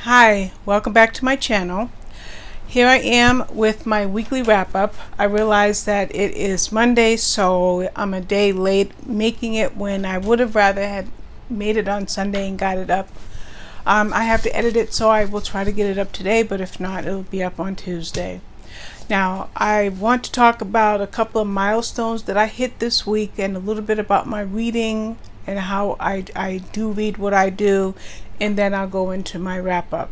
Hi, welcome back to my channel. Here I am with my weekly wrap-up. I realize that it is Monday, so I'm a day late making it when I would have rather had made it on Sunday and got it up. I have to edit it, so I will try to get it up today, but if not, it'll be up on Tuesday. Now, I want to talk about a couple of milestones that I hit this week and a little bit about my reading and how I do read what I do, and then I'll go into my wrap-up.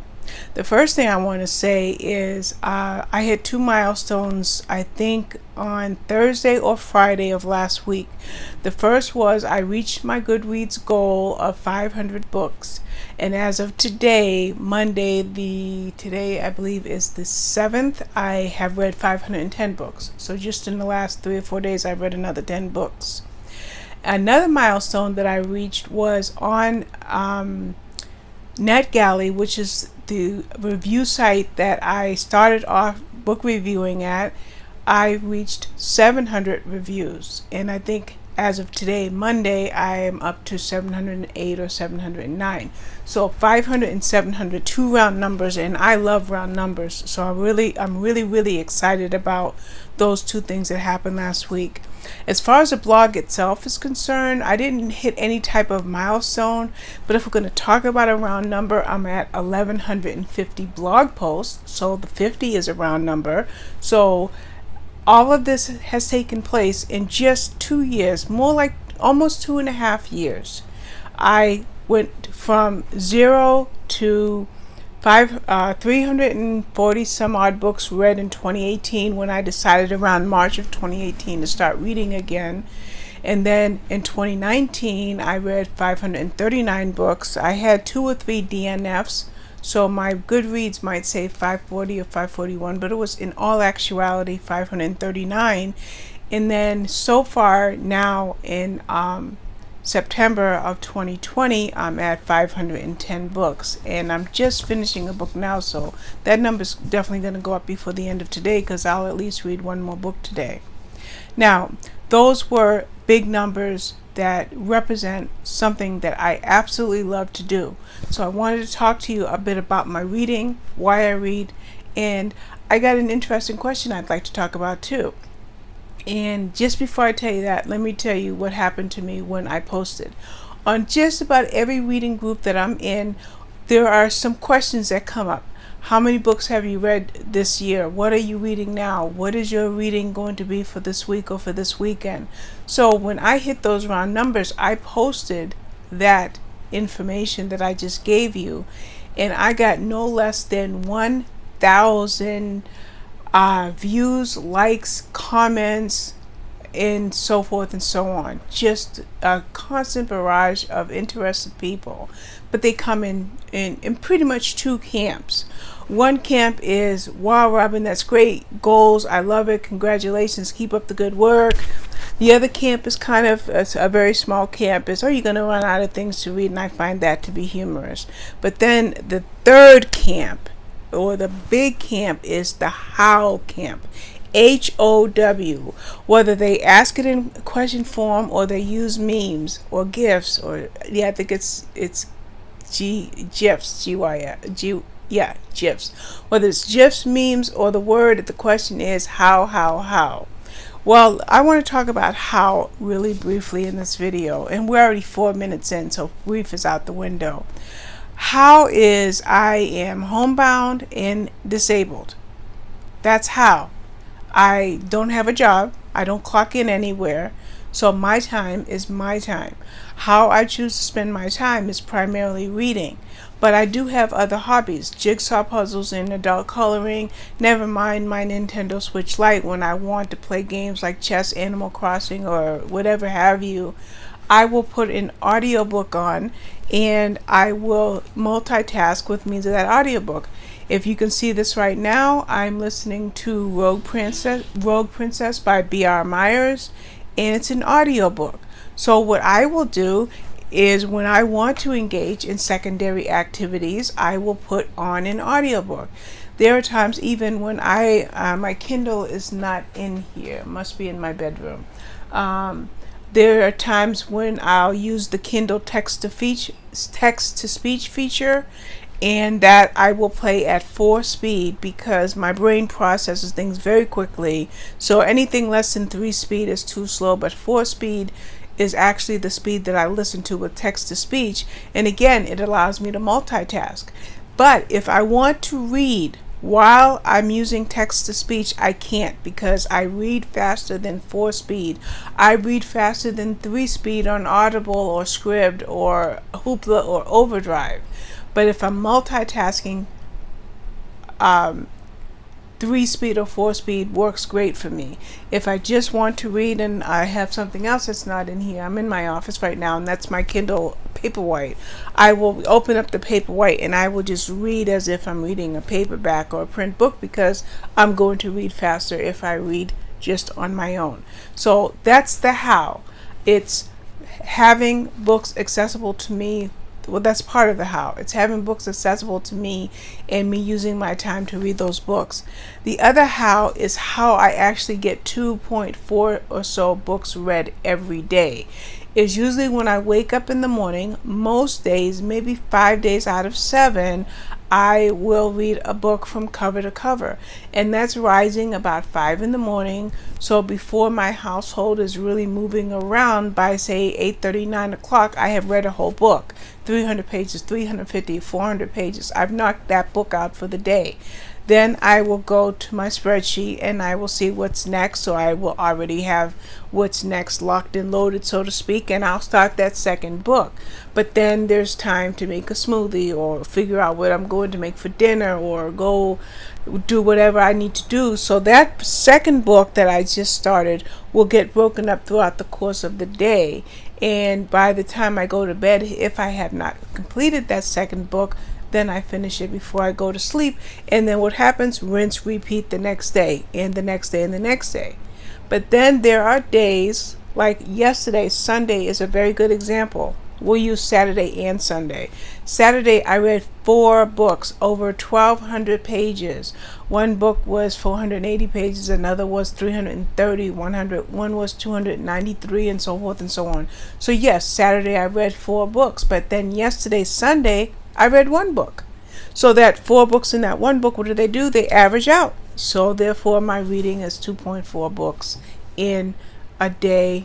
The first thing I want to say is I hit 2 milestones, I think on Thursday or Friday of last week. The first was I reached my Goodreads goal of 500 books. And as of today, Monday, today I believe is the 7th, I have read 510 books. So just in the last 3 or 4 days, I've read another 10 books. Another milestone that I reached was on NetGalley, which is the review site that I started off book reviewing at. I reached 700 reviews, and I think as of today, Monday, I am up to 708 or 709. So 500 and 700, 2 round numbers, and I love round numbers. So I'm really excited about those 2 things that happened last week. As far as the blog itself is concerned, I didn't hit any type of milestone, but if we're going to talk about a round number, I'm at 1150 blog posts. So the 50 is a round number. So all of this has taken place in just 2 years, more like almost 2.5 years. I went from 0 to 340 some odd books read in 2018 when I decided around March of 2018 to start reading again. And then in 2019, I read 539 books. I had 2 or 3 DNFs. So my Goodreads might say 540 or 541, but it was in all actuality 539. And then so far now in September of 2020, I'm at 510 books. And I'm just finishing a book now, so that number's definitely going to go up before the end of today because I'll at least read 1 more book today. Now, those were big numbers that represent something that I absolutely love to do. So I wanted to talk to you a bit about my reading, why I read, and I got an interesting question I'd like to talk about too. And just before I tell you that, let me tell you what happened to me when I posted. On just about every reading group that I'm in, there are some questions that come up. How many books have you read this year? What are you reading now? What is your reading going to be for this week or for this weekend? So when I hit those round numbers, I posted that information that I just gave you, and I got no less than 1,000 views, likes, comments, and so forth and so on. Just a constant barrage of interested people. But they come in pretty much 2 camps. One camp is, wow, Robin, that's great. Goals, I love it. Congratulations. Keep up the good work. The other camp is kind of a very small camp. Is, are you going to run out of things to read? And I find that to be humorous. But then the third camp, or the big camp, is the how camp. HOW. Whether they ask it in question form or they use memes or GIFs, or I think it's GIFs, GIFs. Whether it's GIFs, memes, or the word, the question is how. Well, I want to talk about how really briefly in this video, and we're already 4 minutes in, so brief is out the window. How is I am homebound and disabled. That's how. I don't have a job. I don't clock in anywhere. So my time is my time. How I choose to spend my time is primarily reading. But I do have other hobbies. Jigsaw puzzles and adult coloring. Never mind my Nintendo Switch Lite when I want to play games like chess, Animal Crossing, or whatever have you. I will put an audiobook on and I will multitask with means of that audiobook. If you can see this right now, I'm listening to Rogue Princess by B.R. Myers, and it's an audiobook. So what I will do is when I want to engage in secondary activities, I will put on an audiobook. There are times even when my Kindle is not in here, it must be in my bedroom. There are times when I'll use the Kindle text to speech feature, and that I will play at 4 speed because my brain processes things very quickly. So anything less than 3 speed is too slow, but 4 speed is actually the speed that I listen to with text to speech. And again, it allows me to multitask. But if I want to read while I'm using text to speech, I can't, because I read faster than 4 speed. I read faster than 3 speed on Audible or Scribd or Hoopla or Overdrive. But if I'm multitasking, 3 speed or 4 speed works great for me. If I just want to read and I have something else that's not in here, I'm in my office right now and that's my Kindle Paperwhite. I will open up the Paperwhite and I will just read as if I'm reading a paperback or a print book, because I'm going to read faster if I read just on my own. So that's the how. It's having books accessible to me. Well, that's part of the how. It's having books accessible to me and me using my time to read those books. The other how is how I actually get 2.4 or so books read every day. It's usually when I wake up in the morning. Most days, maybe 5 days out of 7, I will read a book from cover to cover, and that's rising about 5 in the morning. So before my household is really moving around, by say 8:30, 9 o'clock, I have read a whole book, 300 pages, 350, 400 pages. I've knocked that book out for the day. Then I will go to my spreadsheet and I will see what's next. So I will already have what's next locked and loaded, so to speak, and I'll start that second book. But then there's time to make a smoothie or figure out what I'm going to make for dinner or go do whatever I need to do. So that second book that I just started will get broken up throughout the course of the day. And by the time I go to bed, if I have not completed that second book, then I finish it before I go to sleep. And then what happens? Rinse, repeat the next day and the next day and the next day. But then there are days like yesterday. Sunday is a very good example. We'll use Saturday and Sunday. Saturday I read 4 books over 1,200 pages. One book was 480 pages, another was 330, one was 293, and so forth and so on. So yes, Saturday I read 4 books, but then yesterday, Sunday, I read 1 book. So that 4 books in that 1 book, what do? They average out. So therefore my reading is 2.4 books in a day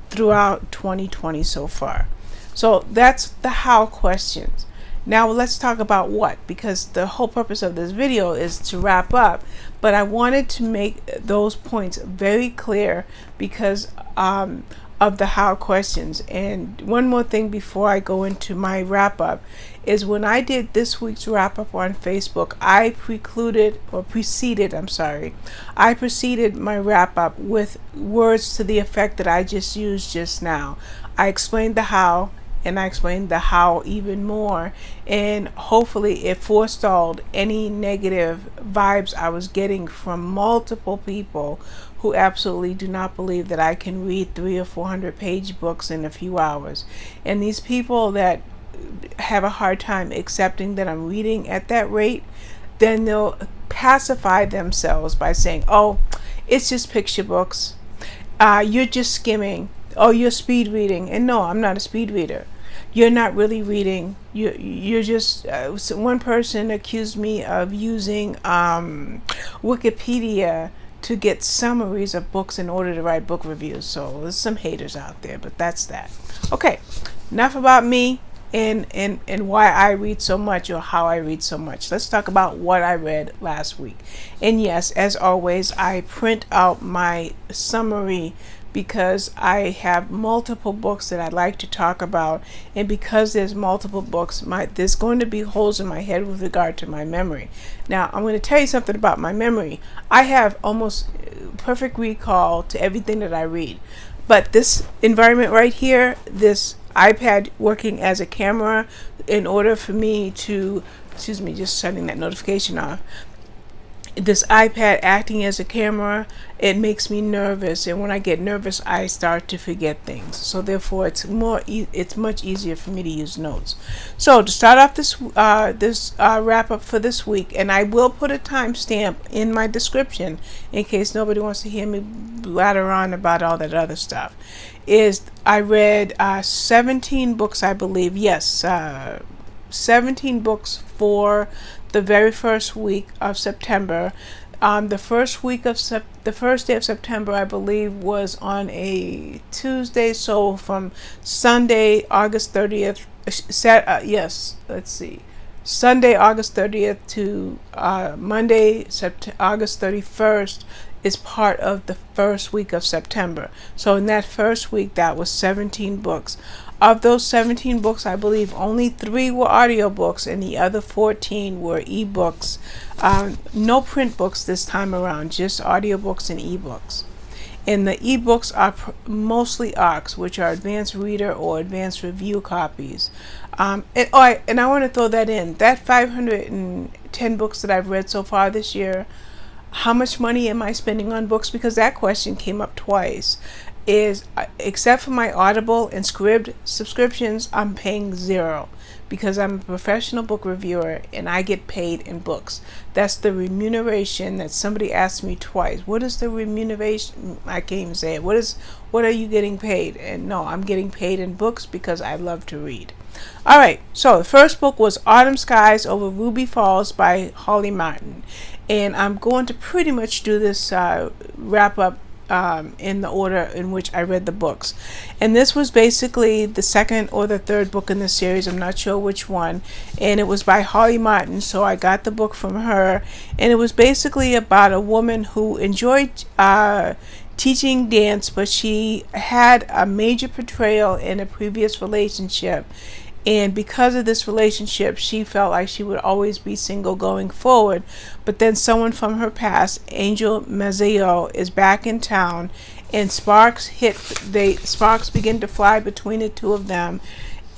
throughout 2020 so far. So that's the how questions. Now let's talk about what, because the whole purpose of this video is to wrap up, but I wanted to make those points very clear because of the how questions. And one more thing before I go into my wrap up is when I did this week's wrap up on Facebook, I preceded my wrap up with words to the effect that I just used just now. I explained the how, and I explained the how even more, and hopefully it forestalled any negative vibes I was getting from multiple people who absolutely do not believe that I can read 300 or 400 page books in a few hours. And these people that have a hard time accepting that I'm reading at that rate, then they'll pacify themselves by saying, oh, it's just picture books, you're just skimming, oh, you're speed reading. And no, I'm not a speed reader. You're not really reading. You're just one person accused me of using Wikipedia to get summaries of books in order to write book reviews. So there's some haters out there, but that's that. Okay, enough about me and why I read so much or how I read so much. Let's talk about what I read last week. And yes, as always, I print out my summary because I have multiple books that I'd like to talk about, and because there's multiple books, there's going to be holes in my head with regard to my memory. Now, I'm going to tell you something about my memory. I have almost perfect recall to everything that I read, but this environment right here, this iPad working as a camera, in order for me to, just shutting that notification off, this iPad acting as a camera, it makes me nervous, and when I get nervous I start to forget things. So therefore it's much easier for me to use notes. So to start off this wrap up for this week, and I will put a timestamp in my description in case nobody wants to hear me blather on about all that other stuff, is I read 17 books, I believe. Yes, 17 books for the very first week of September. The first day of September, I believe, was on a Tuesday. So from Sunday, August 30th, Sunday, August 30th to Monday, August 31st is part of the first week of September. So in that first week, that was 17 books. Of those 17 books, I believe only 3 were audiobooks and the other 14 were ebooks. No print books this time around, just audiobooks and ebooks. And the ebooks are mostly ARCs, which are advanced reader or advanced review copies. And I want to throw that in. That 510 books that I've read so far this year, how much money am I spending on books? Because that question came up twice. Except for my Audible and Scribd subscriptions, I'm paying $0 because I'm a professional book reviewer and I get paid in books. That's the remuneration that somebody asked me twice. What is the remuneration? I can't even say it. What are you getting paid? And no, I'm getting paid in books because I love to read. All right, so the first book was Autumn Skies Over Ruby Falls by Holly Martin. And I'm going to pretty much do this wrap up in the order in which I read the books. And this was basically the second or the third book in the series. I'm not sure which one. And it was by Holly Martin, so I got the book from her. And it was basically about a woman who enjoyed teaching dance, but she had a major betrayal in a previous relationship. And because of this relationship, she felt like she would always be single going forward. But then someone from her past, Angel Mazzeo, is back in town, and sparks begin to fly between the two of them.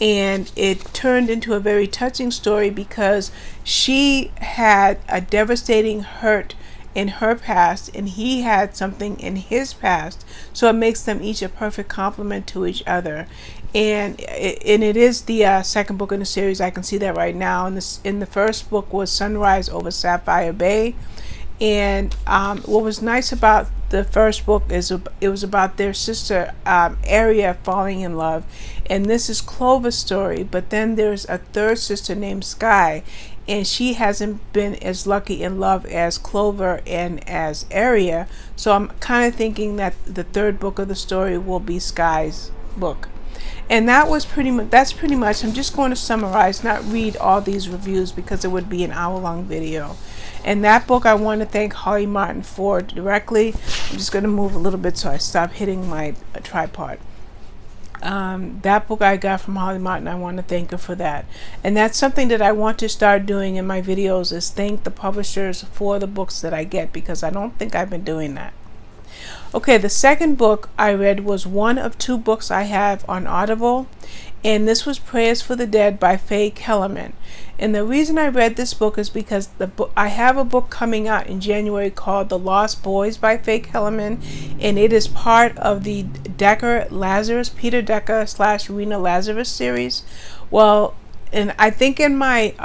And it turned into a very touching story because she had a devastating hurt in her past and he had something in his past, so it makes them each a perfect complement to each other. And it is the second book in the series. I can see that right now. In the first book was Sunrise Over Sapphire Bay. And what was nice about the first book is it was about their sister Aria falling in love, and this is Clover's story. But then there's a third sister named Sky, and she hasn't been as lucky in love as Clover and as Aria. So I'm kind of thinking that the third book of the story will be Sky's book. And that's pretty much, I'm just going to summarize, not read all these reviews because it would be an hour-long video. And that book I want to thank Holly Martin for directly. I'm just going to move a little bit so I stop hitting my tripod. That book I got from Holly Martin, I want to thank her for that. And that's something that I want to start doing in my videos, is thank the publishers for the books that I get, because I don't think I've been doing that. Okay, the second book I read was one of 2 books I have on Audible, and this was Prayers for the Dead by Faye Kellerman. And the reason I read this book is because I have a book coming out in January called The Lost Boys by Faye Kellerman, and it is part of the Peter Decker / Rena Lazarus series. Well, and I think in my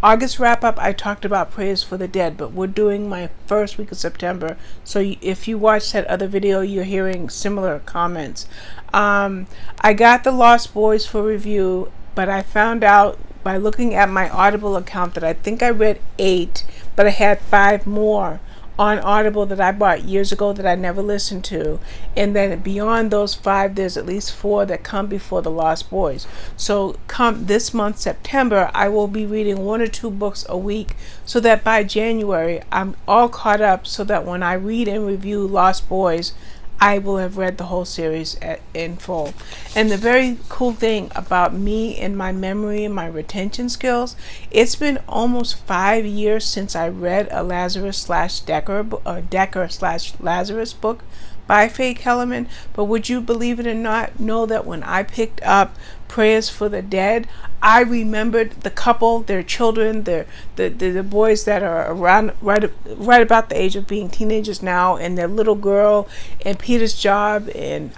August wrap-up, I talked about Prayers for the Dead, but we're doing my first week of September. So if you watched that other video, you're hearing similar comments. I got The Lost Boys for review, but I found out by looking at my Audible account that I think I read 8, but I had 5 more on Audible that I bought years ago that I never listened to. And then beyond those 5, there's at least 4 that come before The Lost Boys. So come this month, September, I will be reading 1 or 2 books a week, so that by January, I'm all caught up, so that when I read and review Lost Boys, I will have read the whole series in full. And the very cool thing about me and my memory and my retention skills, it's been almost 5 years since I read a Decker / Lazarus book by Faye Kellerman. But would you believe it or not, know that when I picked up Prayers for the Dead, I remembered the couple, their children, the boys that are around right about the age of being teenagers now, and their little girl, and Peter's job, and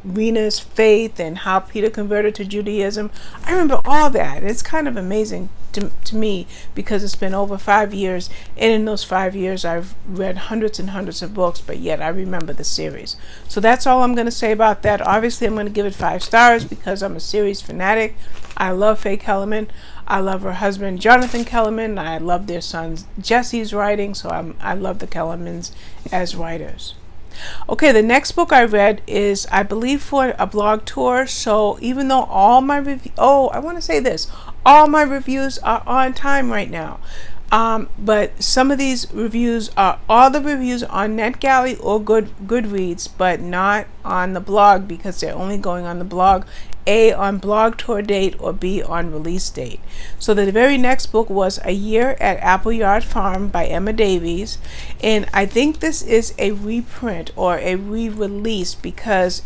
Rena's faith, and how Peter converted to Judaism. I remember all that. It's kind of amazing to me, because it's been over 5 years, and in those 5 years I've read hundreds and hundreds of books, but yet I remember the series. So that's all I'm going to say about that. Obviously I'm going to give it 5 stars because I'm a series fanatic. I love Faye Kellerman. I love her husband, Jonathan Kellerman. I love their son, Jesse's writing, so I love the Kellermans as writers. Okay, the next book I read is, I believe, for a blog tour. So even though all my I want to say this, all my reviews are on time right now. But some of these reviews are all the reviews on NetGalley or Goodreads, but not on the blog, because they're only going on the blog, A, on blog tour date, or B, on release date. So the very next book was A Year at Appleyard Farm by Emma Davies, and I think this is a reprint or a re-release, because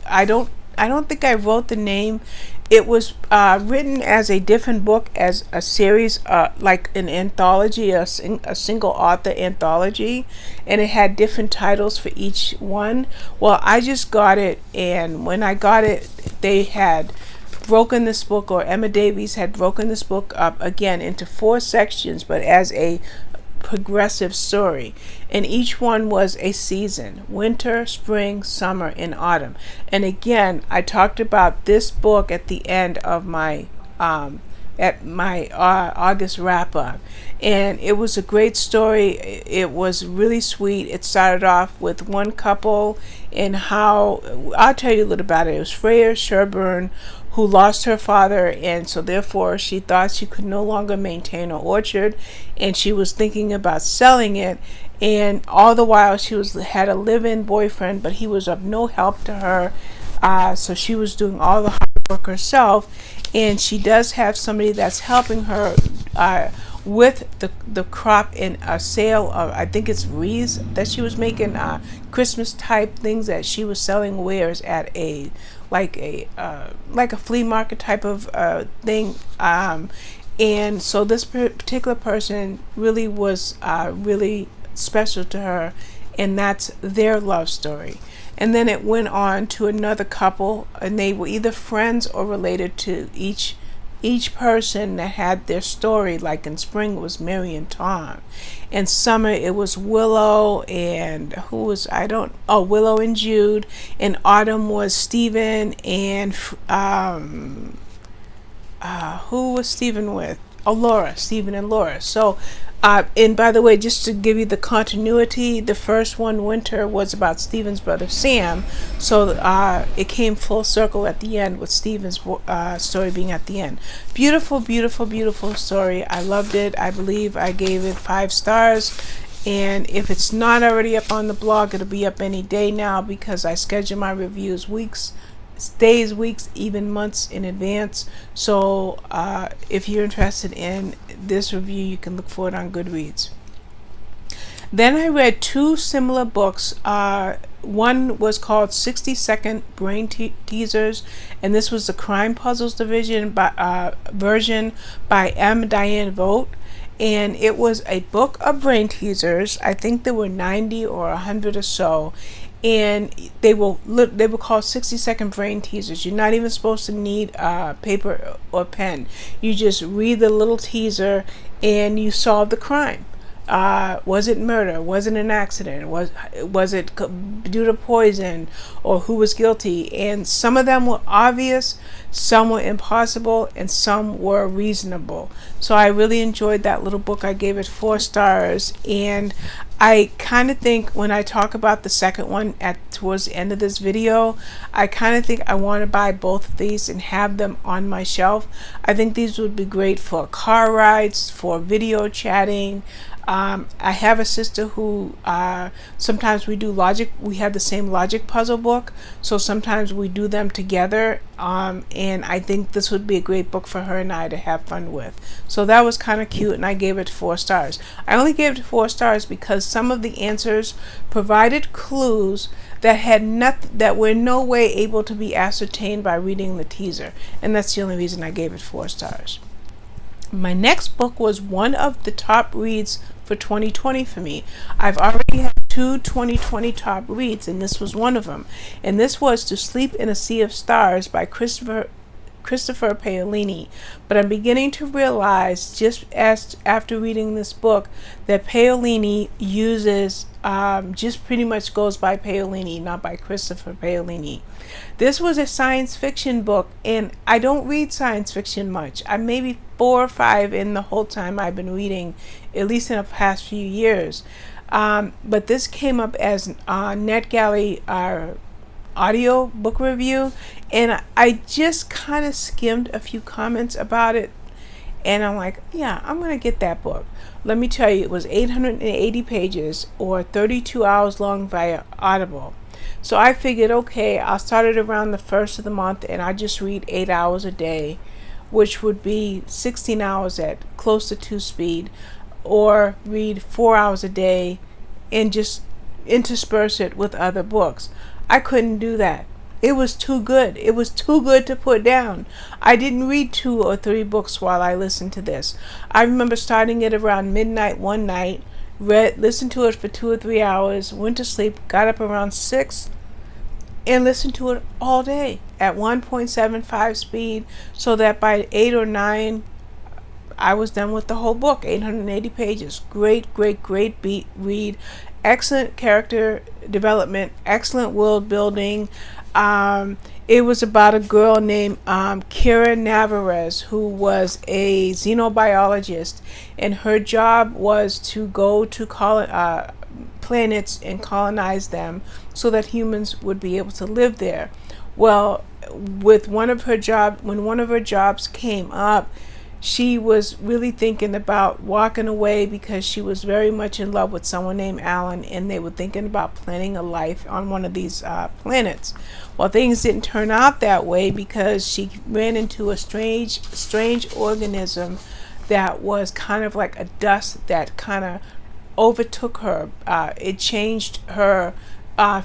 I don't think I wrote the name. It was written as a different book, as a series, like an anthology, a single author anthology, and it had different titles for each one. Well, I just got it, and when I got it, they had broken this book, or Emma Davies had broken this book up again into 4 sections, but as a progressive story, and each one was a season: winter, spring, summer, and autumn. And again, I talked about this book at the end of my August wrap up, and it was a great story. It was really sweet. It started off with one couple, and how, I'll tell you a little about it. It was Freya Sherburne, who lost her father, and so therefore she thought she could no longer maintain her orchard, and she was thinking about selling it. And all the while she had a live-in boyfriend, but he was of no help to her, so she was doing all the hard work herself. And she does have somebody that's helping her with the crop in a sale of, I think it's wreaths that she was making, Christmas type things that she was selling wares at a flea market type of thing. And so this particular person really was really special to her, and that's their love story. And then it went on to another couple, and they were either friends or related to each person that had their story. Like in spring it was Mary and Tom, in summer it was Willow and Willow and Jude, in autumn was Stephen and who was Stephen with? Laura, Stephen and Laura. So and by the way, just to give you the continuity, the first one, Winter, was about Stephen's brother Sam. So it came full circle at the end, with Stephen's story being at the end. Beautiful, beautiful, beautiful story. I loved it. I believe I gave it 5 stars. And if it's not already up on the blog, it'll be up any day now, because I schedule my reviews days, weeks, even months in advance. So if you're interested in this review, you can look for it on Goodreads. Then I read 2 similar books. One was called 60-Second Brain Teasers, and this was the Crime Puzzles version by M. Diane Vogt. And it was a book of brain teasers. I think there were 90 or 100 or so. And they were called 60-second brain teasers. You're not even supposed to need paper or pen. You just read the little teaser and you solve the crime. Was it murder? Was it an accident? Was it due to poison? Or who was guilty? And some of them were obvious, some were impossible, and some were reasonable. So I really enjoyed that little book. I gave it 4 stars. And I kind of think, when I talk about the second one towards the end of this video, I kind of think I want to buy both of these and have them on my shelf. I think these would be great for car rides, for video chatting. I have a sister who sometimes we do logic. We have the same logic puzzle book, so sometimes we do them together. And I think this would be a great book for her and I to have fun with. So that was kind of cute, and I gave it 4 stars. I only gave it 4 stars because some of the answers provided clues that were in no way able to be ascertained by reading the teaser, and that's the only reason I gave it 4 stars. My next book was one of the top reads for 2020 for me. I've already had 2 2020 top reads, and this was one of them. And this was To Sleep in a Sea of Stars by Christopher Paolini. But I'm beginning to realize, just after reading this book, that Paolini uses just pretty much goes by Paolini, not by Christopher Paolini. This was a science fiction book, and I don't read science fiction much. I maybe 4 or 5 in the whole time I've been reading, at least in the past few years. But this came up as NetGalley audio book review, and I just kind of skimmed a few comments about it, and I'm like, yeah, I'm gonna get that book. Let me tell you, it was 880 pages or 32 hours long via Audible. So I figured, okay, I'll start it around the first of the month, and I just read 8 hours a day, which would be 16 hours at close to 2 speed, or read 4 hours a day and just intersperse it with other books. I couldn't do that. It was too good. It was too good to put down. I didn't read 2 or 3 books while I listened to this. I remember starting it around midnight one night, listened to it for 2 or 3 hours, went to sleep, got up around 6, and listened to it all day at 1.75 speed, so that by 8 or 9, I was done with the whole book, 880 pages. Great read. Excellent character development, excellent world building. It was about a girl named Kira Navarez, who was a xenobiologist, and her job was to go to planets and colonize them so that humans would be able to live there. Well, with when one of her jobs came up, she was really thinking about walking away because she was very much in love with someone named Alan, and they were thinking about planning a life on one of these planets. Well, things didn't turn out that way because she ran into a strange organism that was kind of like a dust that kind of overtook her. It changed her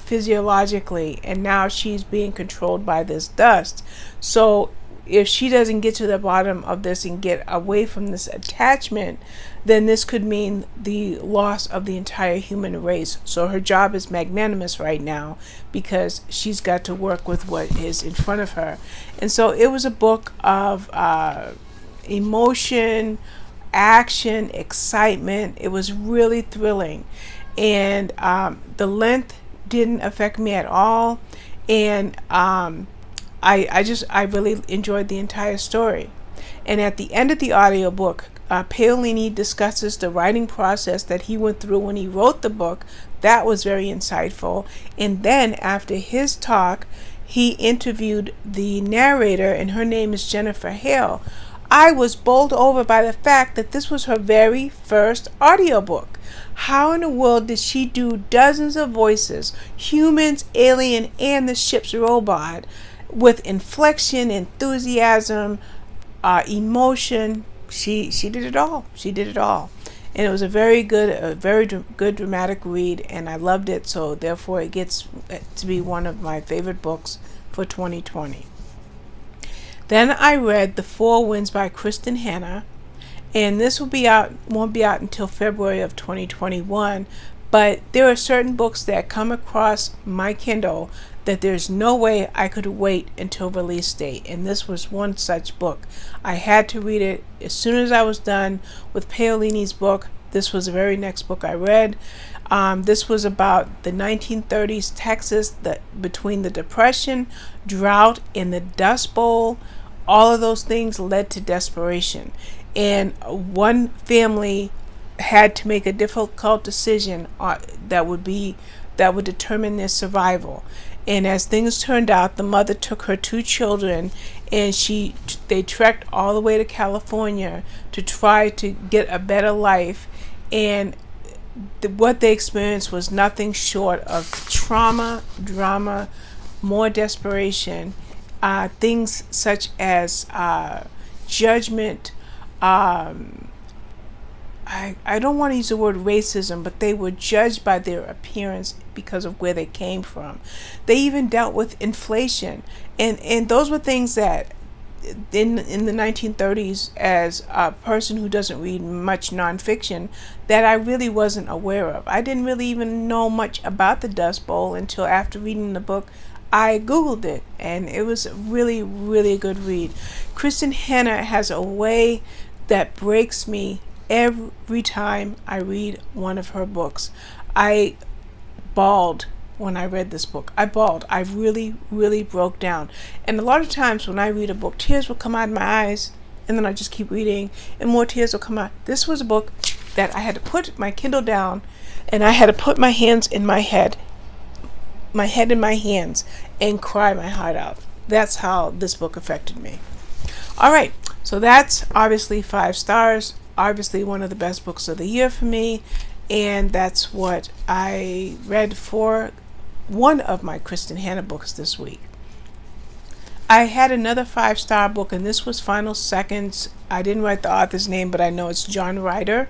physiologically, and now she's being controlled by this dust. So if she doesn't get to the bottom of this and get away from this attachment, then this could mean the loss of the entire human race. So her job is magnanimous right now because she's got to work with what is in front of her. And so it was a book of emotion, action, excitement. It was really thrilling. And the length didn't affect me at all. And I really enjoyed the entire story. And at the end of the audiobook, Paolini discusses the writing process that he went through when he wrote the book. That was very insightful. And then after his talk, he interviewed the narrator, and her name is Jennifer Hale. I was bowled over by the fact that this was her very first audiobook. How in the world did she do dozens of voices, humans, alien, and the ship's robot, with inflection, enthusiasm, emotion? She did it all. She did it all. And it was a very good dramatic read, and I loved it. So therefore it gets to be one of my favorite books for 2020. Then I read The Four Winds by Kristin Hannah, and this won't be out until February of 2021. But there are certain books that come across my Kindle that there's no way I could wait until release date, and this was one such book. I had to read it as soon as I was done with Paolini's book. This was the very next book I read. This was about the 1930s Texas, between the Depression, drought, and the Dust Bowl. All of those things led to desperation, and one family had to make a difficult decision that would determine their survival. And as things turned out, the mother took her 2 children, and they trekked all the way to California to try to get a better life. And what they experienced was nothing short of trauma, drama, more desperation, things such as judgment. I don't want to use the word racism, but they were judged by their appearance because of where they came from. They even dealt with inflation, and those were things that in the 1930s, as a person who doesn't read much nonfiction, that I really wasn't aware of. I didn't really even know much about the Dust Bowl until after reading the book. I Googled it, and it was really, really a good read. Kristin Hannah has a way that breaks me every time I read one of her books. I bawled when I read this book. I bawled. I really, really broke down. And a lot of times when I read a book, tears will come out of my eyes, and then I just keep reading, and more tears will come out. This was a book that I had to put my Kindle down, and I had to put my hands in my head in my hands, and cry my heart out. That's how this book affected me. All right, so that's obviously 5 stars. Obviously one of the best books of the year for me, and that's what I read for one of my Kristin Hannah books this week. I had another 5-star book, and this was Final Seconds. I didn't write the author's name, but I know it's John Ryder.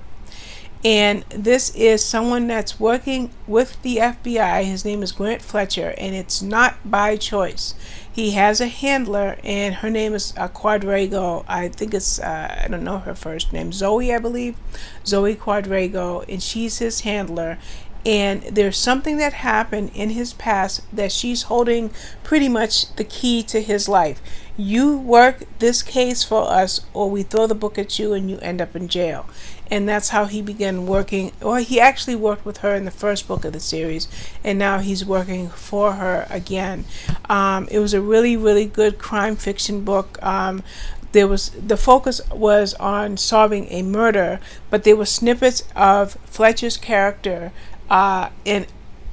And this is someone that's working with the FBI. His name is Grant Fletcher, and it's not by choice. He has a handler, and her name is Quadrago. I think it's, I don't know her first name, Zoe, I believe. Zoe Quadrago, and she's his handler. And there's something that happened in his past that she's holding pretty much the key to his life. You work this case for us, or we throw the book at you and you end up in jail. And that's how he began working, or he actually worked with her in the first book of the series, and now he's working for her again. It was a really, really good crime fiction book. The focus was on solving a murder, but there were snippets of Fletcher's character, and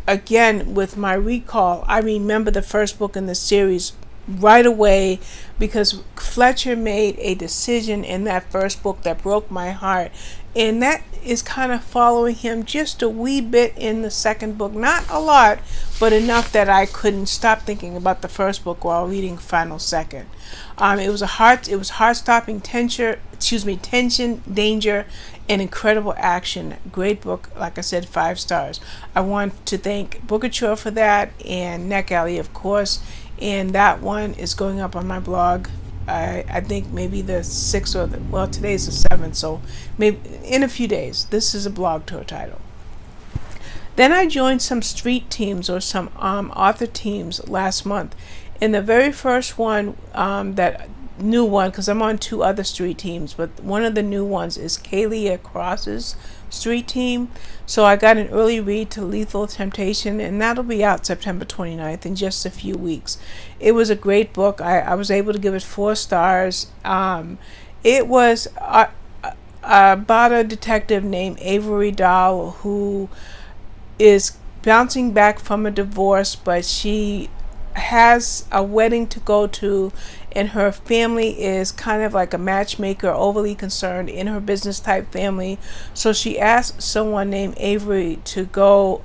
again, with my recall, I remember the first book in the series right away, because Fletcher made a decision in that first book that broke my heart, and that is kind of following him just a wee bit in the second book. Not a lot, but enough that I couldn't stop thinking about the first book while reading Final Second. It was heart-stopping tension, danger, and incredible action. Great book. Like I said, 5 stars. I want to thank Bookature for that, and Neck Alley, of course. And that one is going up on my blog. I think maybe the 6th or today's the 7th, so maybe in a few days. This is a blog tour title. Then I joined some street teams, or some author teams, last month. And the very first one, that new one, because I'm on 2 other street teams, but one of the new ones is Kaylea Cross's street team. So I got an early read to Lethal Temptation, and that'll be out September 29th in just a few weeks. It was a great book. I was able to give it 4 stars. It was about a detective named Avery Dahl who is bouncing back from a divorce, but she has a wedding to go to, and her family is kind of like a matchmaker, overly concerned in her business type family. So she asked someone named Avery to go,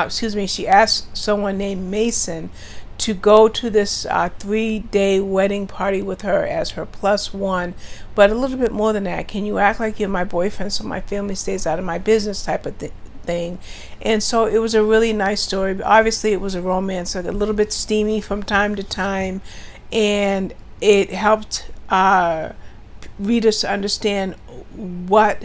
she asked someone named Mason to go to this 3-day wedding party with her as her +1, but a little bit more than that. Can you act like you're my boyfriend so my family stays out of my business type of thing. And so it was a really nice story. Obviously it was a romance, like a little bit steamy from time to time, and it helped readers to understand what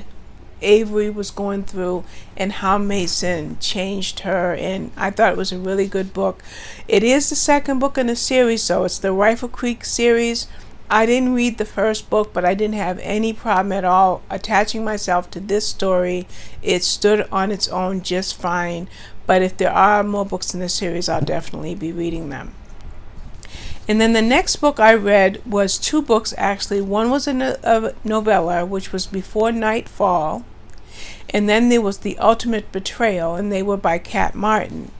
Avery was going through and how Mason changed her. And I thought it was a really good book. It is the second book in the series, so it's the Rifle Creek series. I didn't read the first book, but I didn't have any problem at all attaching myself to this story. It stood on its own just fine. But if there are more books in the series, I'll definitely be reading them. And then the next book I read was 2 books, actually. One was a novella, which was Before Nightfall. And then there was The Ultimate Betrayal, and they were by Kat Martin.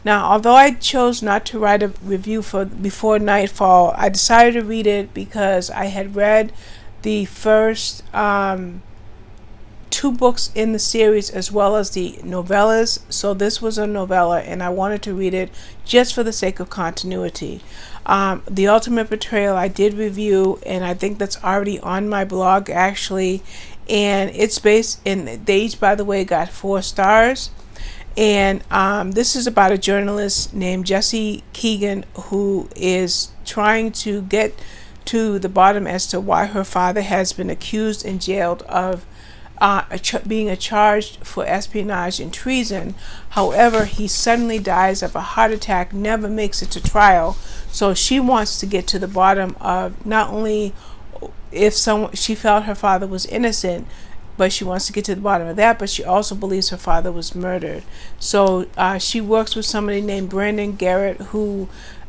Now, although I chose not to write a review for Before Nightfall, I decided to read it because I had read the first 2 books in the series as well as the novellas. So this was a novella, and I wanted to read it just for the sake of continuity. The Ultimate Betrayal I did review, and I think that's already on my blog, actually. And it's based in, they each, by the way, got 4 stars. And this is about a journalist named Jesse Keegan who is trying to get to the bottom as to why her father has been accused and jailed of being charged for espionage and treason. However, he suddenly dies of a heart attack, never makes it to trial. So she wants to get to the bottom of not only if she felt her father was innocent, but she wants to get to the bottom of that, but she also believes her father was murdered. So she works with somebody named Brandon Garrett, who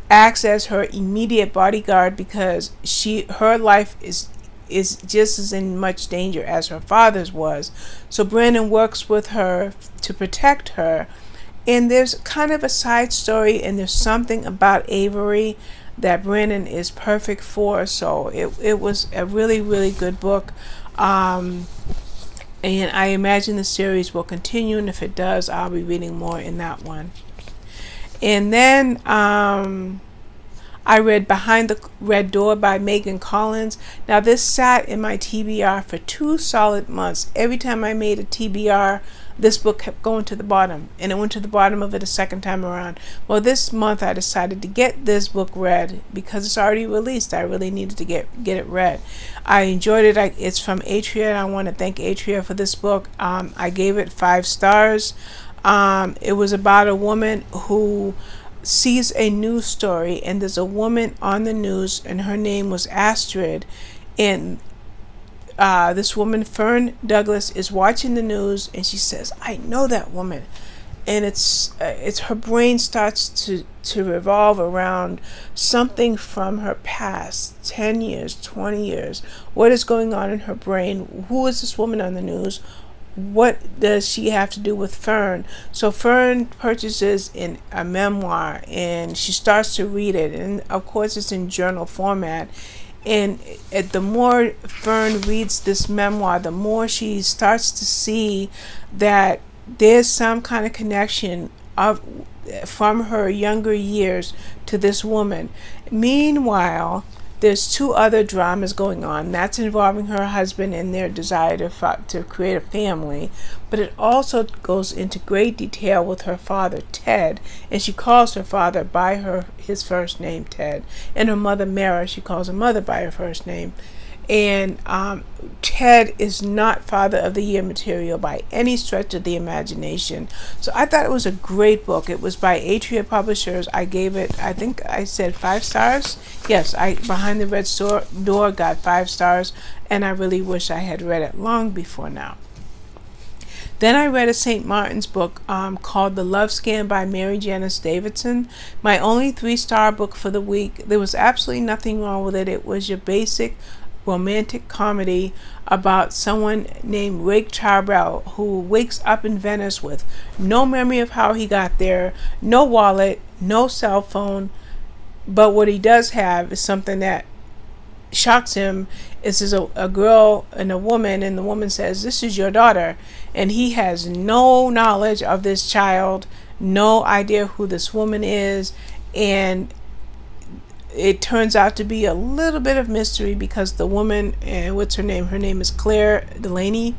acts as her immediate bodyguard because her life is is just as in much danger as her father's was. So Brandon works with her to protect her. And there's kind of a side story, and there's something about Avery that Brandon is perfect for. So it was a really, really good book. And I imagine the series will continue, and if it does, I'll be reading more in that one. And then I read Behind the Red Door by Megan Collins. Now this sat in my TBR for 2 solid months. Every time I made a TBR, this book kept going to the bottom, and it went to the bottom of it a second time around. Well, this month I decided to get this book read because it's already released. I really needed to get it read. I enjoyed it. It's from Atria. I want to thank Atria for this book. I gave it 5 stars. It was about a woman who sees a news story, and there's a woman on the news, and her name was Astrid, and this woman, Fern Douglas, is watching the news, and she says, "I know that woman," and it's her brain starts to revolve around something from her past, 10 years, 20 years. What is going on in her brain? Who is this woman on the news? What does she have to do with Fern? So Fern purchases a memoir, and she starts to read it, and of course it's in journal format. And the more Fern reads this memoir, the more she starts to see that there's some kind of connection from her younger years to this woman. Meanwhile, there's 2 other dramas going on. That's involving her husband and their desire to create a family. But it also goes into great detail with her father, Ted. And she calls her father by his first name, Ted. And her mother, Mara, she calls her mother by her first name. And Ted is not Father of the Year material by any stretch of the imagination. So I thought it was a great book. It was by Atria Publishers. I gave it, I think I said 5 stars. Yes, Behind the Red Door got 5 stars, and I really wish I had read it long before now. Then I read a St. Martin's book called The Love Scam by Mary Janice Davidson. My only 3-star book for the week. There was absolutely nothing wrong with it. It was your basic romantic comedy about someone named Rake Charbel who wakes up in Venice with no memory of how he got there, no wallet, no cell phone, but what he does have is something that shocks him. Is a girl and a woman, and the woman says, "This is your daughter," and he has no knowledge of this child, no idea who this woman is, and it turns out to be a little bit of mystery because the woman, what's her name? Her name is Claire Delaney.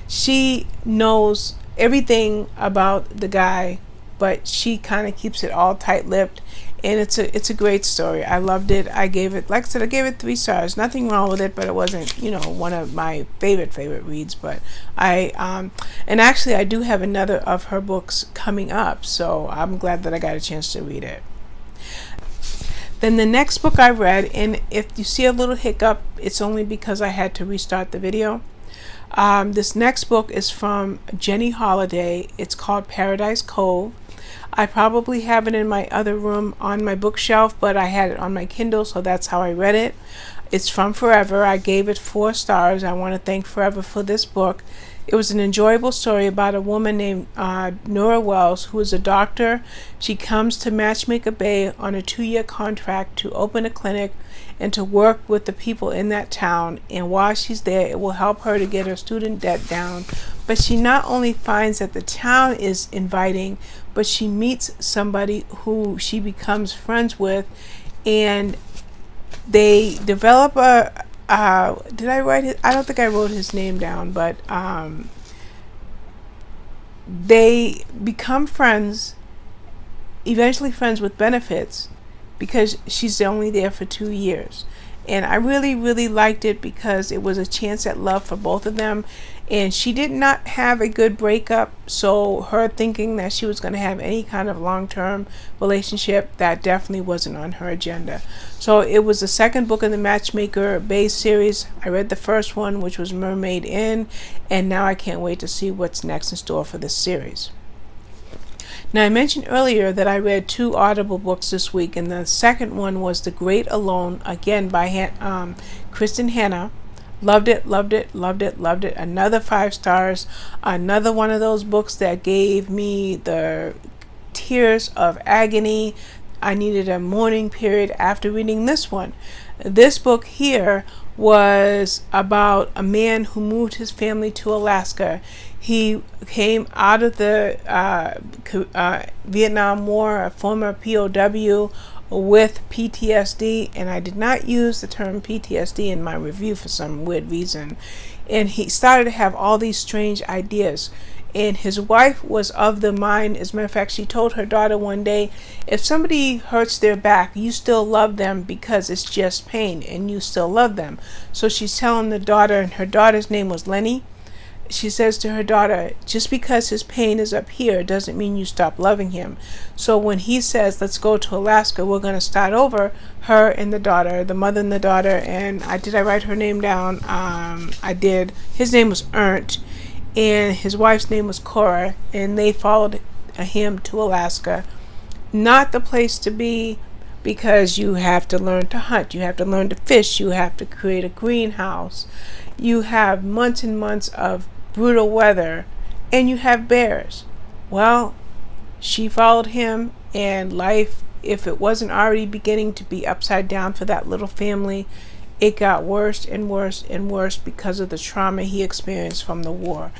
She knows everything about the guy, but she kind of keeps it all tight-lipped, and it's a great story. I loved it. I gave it, like I said, I gave it 3 stars. Nothing wrong with it, but it wasn't, one of my favorite reads. But and actually I do have another of her books coming up, so I'm glad that I got a chance to read it. Then the next book I read, and if you see a little hiccup, it's only because I had to restart the video. This next book is from Jenny Holiday. It's called Paradise Cove. I probably have it in my other room on my bookshelf, but I had it on my Kindle, so that's how I read it. It's from Forever. I gave it 4 stars. I want to thank Forever for this book. It was an enjoyable story about a woman named Nora Wells, who is a doctor. She comes to Matchmaker Bay on a 2-year contract to open a clinic and to work with the people in that town. And while she's there, it will help her to get her student debt down. But she not only finds that the town is inviting, but she meets somebody who she becomes friends with, and they develop did I write it? I don't think I wrote his name down, but they become friends, eventually friends with benefits, because she's only there for 2 years. And I really, really liked it because it was a chance at love for both of them. And she did not have a good breakup, so her thinking that she was going to have any kind of long-term relationship, that definitely wasn't on her agenda. So it was the second book in the Matchmaker Bay series. I read the first one, which was Mermaid Inn, and now I can't wait to see what's next in store for this series. Now, I mentioned earlier that I read 2 Audible books this week, and the second one was The Great Alone, again by Kristin Hanna. Loved it, loved it, loved it, loved it. Another 5 stars. Another one of those books that gave me the tears of agony. I needed a mourning period after reading this one. This book here was about a man who moved his family to Alaska. He came out of the Vietnam War, a former POW with PTSD, and I did not use the term PTSD in my review for some weird reason. And he started to have all these strange ideas. And his wife was of the mind, as a matter of fact, she told her daughter one day, if somebody hurts their back, you still love them because it's just pain and you still love them. So she's telling the daughter, and her daughter's name was Lenny. She says to her daughter, just because his pain is up here doesn't mean you stop loving him. So when he says, let's go to Alaska, we're going to start over, her and the daughter, the mother and the daughter, and did I write her name down? I did. His name was Ernst, and his wife's name was Cora, and they followed him to Alaska. Not the place to be, because you have to learn to hunt, you have to learn to fish, you have to create a greenhouse, you have months and months of brutal weather, and you have bears. Well, she followed him, and life, if it wasn't already beginning to be upside down for that little family, it got worse and worse and worse because of the trauma he experienced from the war.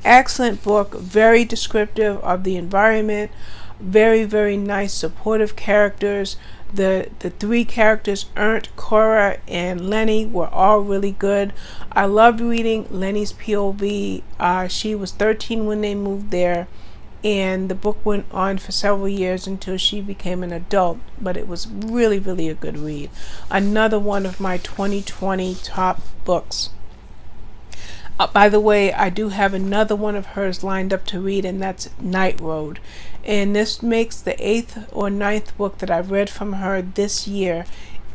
Excellent book, very descriptive of the environment, very, very nice supportive characters. The 3 characters, Ernst, Cora, and Lenny, were all really good. I loved reading Lenny's POV. She was 13 when they moved there, and the book went on for several years until she became an adult, but it was really, really a good read. Another one of my 2020 top books. By the way, I do have another one of hers lined up to read, and that's Night Road. And this makes the 8th or 9th book that I've read from her this year.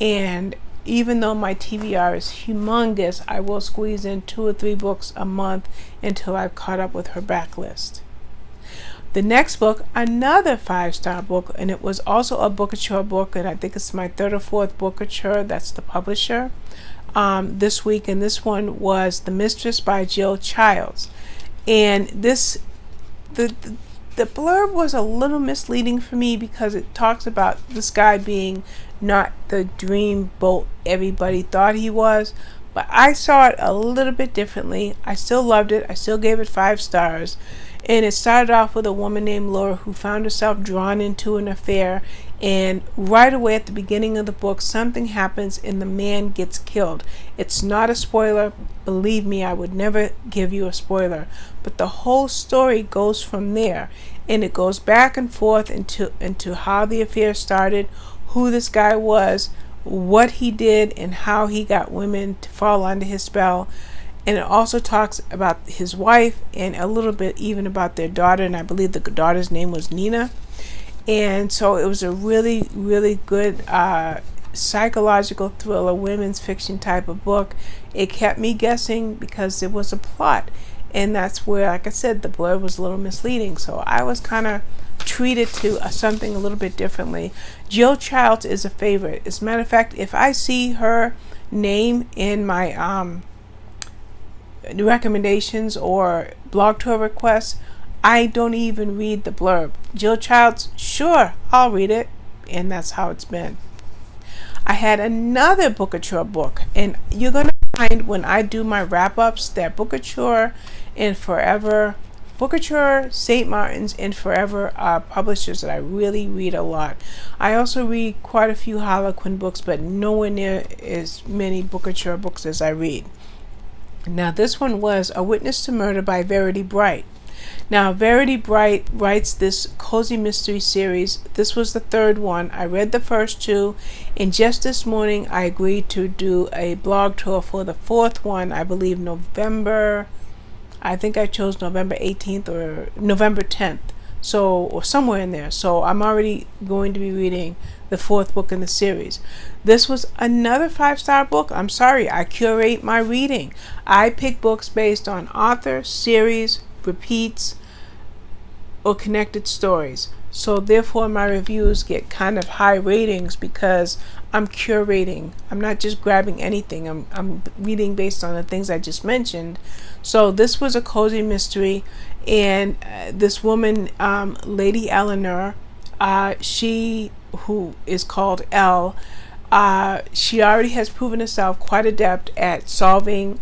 And even though my TBR is humongous, I will squeeze in 2 or 3 books a month until I've caught up with her backlist. The next book, another 5-star book, and it was also a Bookouture book, and I think it's my 3rd or 4th Bookouture. That's the publisher. This week, and this one was The Mistress by Jill Childs. And this, the blurb was a little misleading for me because it talks about this guy being not the dreamboat everybody thought he was, but I saw it a little bit differently. I still loved it. I still gave it 5 stars. And it started off with a woman named Laura who found herself drawn into an affair, and right away at the beginning of the book, something happens and the man gets killed. It's not a spoiler. Believe me, I would never give you a spoiler. But the whole story goes from there, and it goes back and forth into how the affair started, who this guy was, what he did, and how he got women to fall under his spell. And it also talks about his wife and a little bit even about their daughter, and I believe the daughter's name was Nina. And so it was a really, really good psychological thriller, women's fiction type of book. It kept me guessing because there was a plot, and that's where, like I said, the blurb was a little misleading. So I was kind of treated to something a little bit differently. Jill Childs is a favorite. As a matter of fact, if I see her name in my recommendations or blog tour requests, I don't even read the blurb. Jill Childs, sure, I'll read it. And that's how it's been. I had another Bookouture book, and you're going to find when I do my wrap-ups that Bookouture and Forever, Bookouture, St. Martin's, and Forever are publishers that I really read a lot. I also read quite a few Harlequin books, but nowhere near as many Bookouture books as I read. Now, this one was A Witness to Murder by Verity Bright. Now, Verity Bright writes this cozy mystery series. This was the 3rd one. I read the first 2, and just this morning I agreed to do a blog tour for the 4th one. I believe I think I chose November 18th or November 10th, or somewhere in there. So I'm already going to be reading the 4th book in the series. This was another 5-star book. I'm sorry, I curate my reading. I pick books based on author, series, repeats, or connected stories. So therefore my reviews get kind of high ratings because I'm curating. I'm not just grabbing anything. I'm reading based on the things I just mentioned. So this was a cozy mystery, and this woman, Lady Eleanor, she, who is called Elle, she already has proven herself quite adept at solving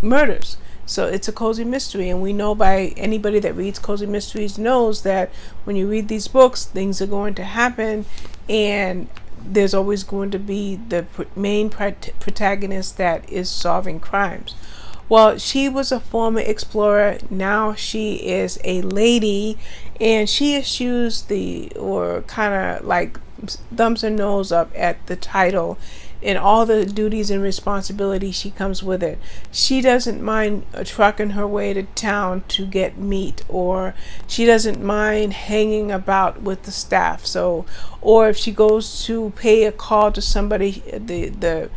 murders. So it's a cozy mystery, and we know by anybody that reads cozy mysteries knows that when you read these books, things are going to happen, and there's always going to be the main protagonist that is solving crimes. Well, she was a former explorer. Now she is a lady, and she eschews or kind of like thumbs her nose up at the title and all the duties and responsibilities she comes with it. She doesn't mind trucking her way to town to get meat, or she doesn't mind hanging about with the staff. So, or if she goes to pay a call to somebody, the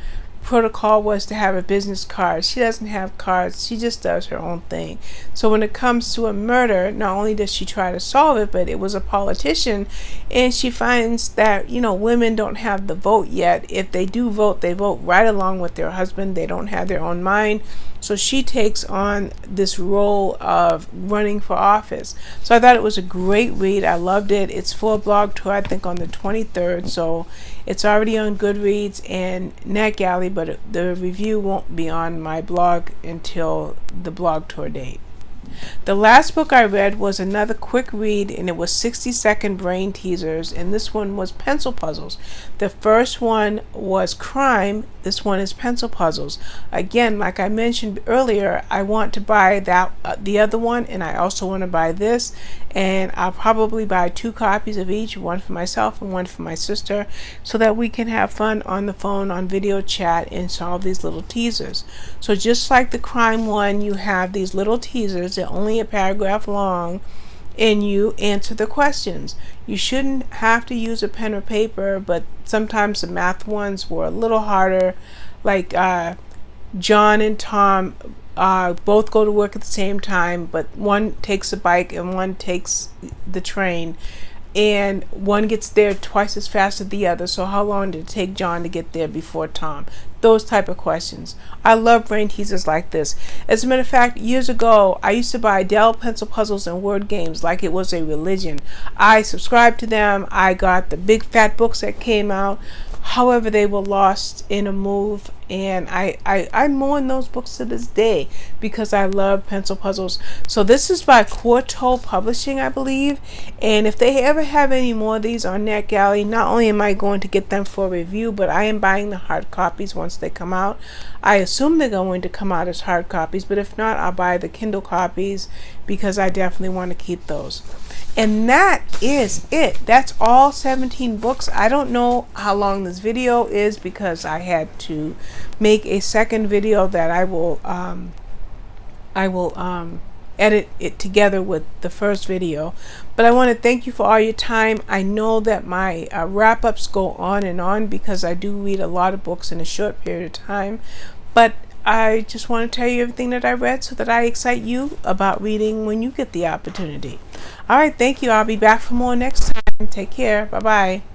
protocol was to have a business card. She doesn't have cards. She just does her own thing. So when it comes to a murder, not only does she try to solve it, but it was a politician, and she finds that, women don't have the vote yet. If they do vote, they vote right along with their husband. They don't have their own mind. So she takes on this role of running for office. So I thought it was a great read. I loved it. It's for a blog tour, I think, on the 23rd. So it's already on Goodreads and NetGalley, but the review won't be on my blog until the blog tour date. The last book I read was another quick read, and it was 60-second brain teasers, and this one was pencil puzzles. The first one was crime. This one is pencil puzzles. Again, like I mentioned earlier, I want to buy the other one, and I also want to buy this, and I'll probably buy 2 copies of each, one for myself and one for my sister, so that we can have fun on the phone, on video chat, and solve these little teasers. So just like the crime one, you have these little teasers. They're only a paragraph long, and you answer the questions. You shouldn't have to use a pen or paper, but sometimes the math ones were a little harder. Like John and Tom both go to work at the same time, but one takes a bike and one takes the train, and one gets there twice as fast as the other. So how long did it take John to get there before Tom? Those type of questions. I love brain teasers like this. As a matter of fact, years ago, I used to buy Dell pencil puzzles and word games like it was a religion. I subscribed to them. I got the big fat books that came out. However, they were lost in a move, and I mourn those books to this day because I love pencil puzzles. So this is by Quarto Publishing, I believe, and if they ever have any more of these on NetGalley, not only am I going to get them for review, but I am buying the hard copies once they come out. I assume they're going to come out as hard copies, but if not, I'll buy the Kindle copies because I definitely want to keep those. And that is it. That's all 17 books. I don't know how long this video is because I had to make a second video that I will edit it together with the first video. But I want to thank you for all your time. I know that my wrap-ups go on because I do read a lot of books in a short period of time. But I just want to tell you everything that I read so that I excite you about reading when you get the opportunity. All right, thank you. I'll be back for more next time. Take care. Bye-bye.